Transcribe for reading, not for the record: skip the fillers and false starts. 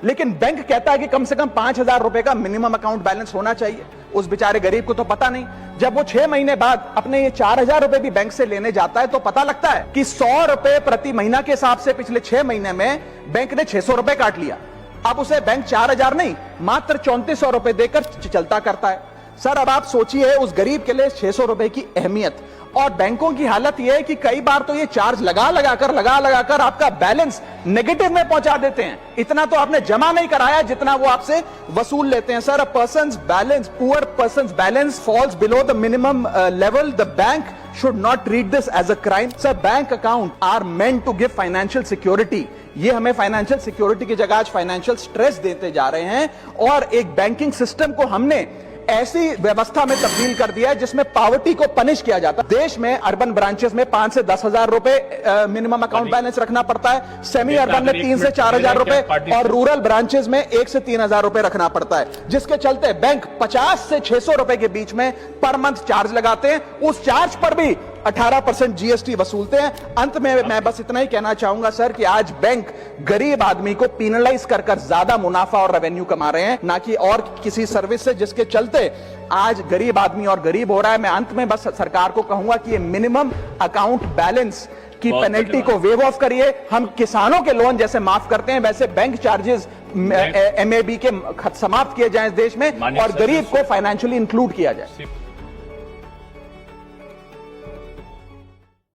लेकिन बैंक कहता है कि कम से कम 5,000 रुपए का मिनिमम अकाउंट बैलेंस होना चाहिए। उस बेचारे गरीब को तो पता नहीं। जब वो 6 महीने बाद अपने ये 4,000 रुपए भी बैंक से लेने जाता है तो पता लगता है कि 100 रुपए प्रति महीना के हिसाब से पिछले 6 महीने में बैंक ने 600 रुपए काट लिया। अब उसे बैंक 4,000 नहीं, मात्र 3,400 रुपए देकर चलता करता है। सर, अब आप सोचिए उस गरीब के लिए 600 रुपए की अहमियत। और बैंकों की हालत यह है कि कई बार तो ये चार्ज लगा लगाकर आपका बैलेंस नेगेटिव में पहुंचा देते हैं। इतना तो आपने जमा नहीं कराया जितना वो आपसे वसूल लेते हैं। Sir, poor persons balance falls below the minimum level. The bank should not treat this as a crime. Sir, bank account are meant to give financial security. ये हमें फाइनेंशियल सिक्योरिटी की जगह आज फाइनेंशियल स्ट्रेस देते जा रहे हैं और एक बैंकिंग सिस्टम को हमने ऐसी व्यवस्था में तब्दील कर दिया है जिसमें पॉवर्टी को पनिश किया जाता है। देश में अर्बन ब्रांचेस में 5 से 10,000 रुपए मिनिमम अकाउंट बैलेंस रखना पड़ता है, सेमी अर्बन में 3 से 4,000 रुपए और रूरल ब्रांचेस में 1 से 3,000 रुपए रखना पड़ता है, जिसके चलते बैंक 50 से 600 रुपए के बीच में पर मंथ चार्ज लगाते हैं। उस चार्ज पर भी 18% जीएसटी वसूलते हैं। अंत में मैं बस इतना ही कहना चाहूंगा सर कि आज बैंक गरीब आदमी को पीनलाइज कर ज्यादा मुनाफा और रेवेन्यू कमा रहे हैं, ना कि और किसी सर्विस से, जिसके चलते आज गरीब आदमी और गरीब हो रहा है। मैं अंत में बस सरकार को कहूंगा कि ये मिनिमम अकाउंट बैलेंस की पेनल्टी को वेव ऑफ करिए। हम किसानों के लोन जैसे माफ करते हैं वैसे बैंक चार्जेस एमएबी के समाप्त किए जाएं इस देश में और गरीब को फाइनेंशियली इंक्लूड किया जाए।